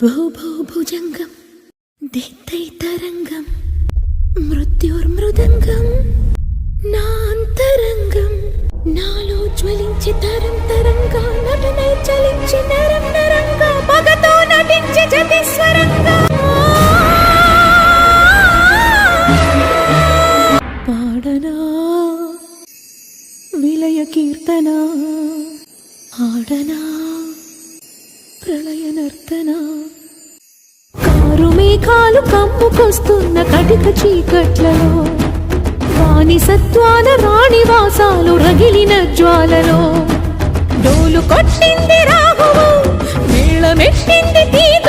భూభుజంగం దిత్తైతరంగం మృత్యుర్మృదంగం నాంతరంగం నాలో జ్వలించి తరం తరంగా నటనై చలించి నరం నరంగా పగతో నటించి జతిస్వరంగా పాడనా విలయ కీర్తన ఆడనా ప్రళయ నర్తన కారు మేఘాలు కమ్ముకొస్తున్న కటిక చీకట్లలో వాణి సత్వాన రాణి వాసాలు రగిలిన జ్వాలలో డోలు కొట్టింది రాహువు మేళమెట్టింది తీగ